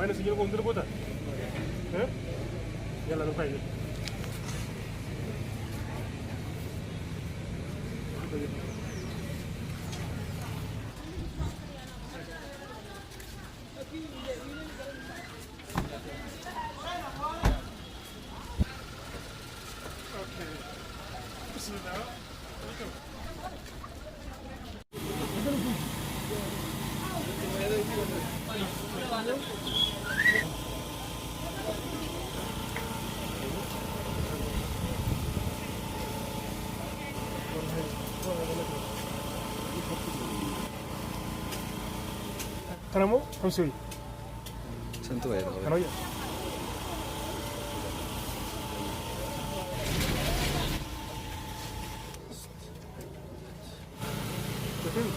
Paano sige kung dito po ta? Eh? Yan lang tayo. Kanamo? Kamsui. Santo ya. Kanoya. Betul.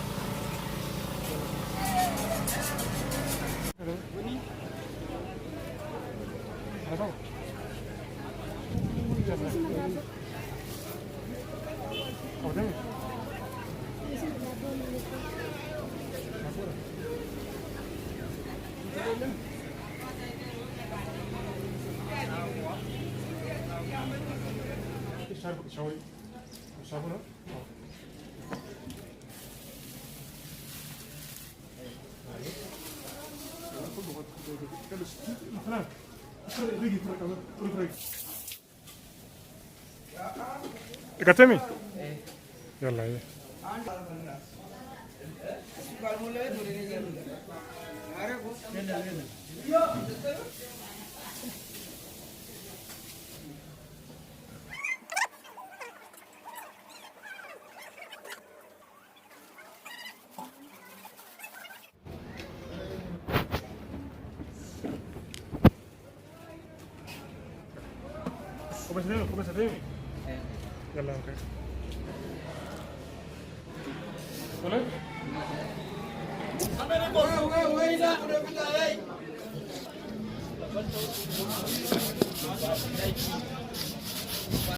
Halo. Halo. Oh, deh. Sabun, no? Ikatemi? Yalla ya. Começa dele? Yalla, okay. Boleh?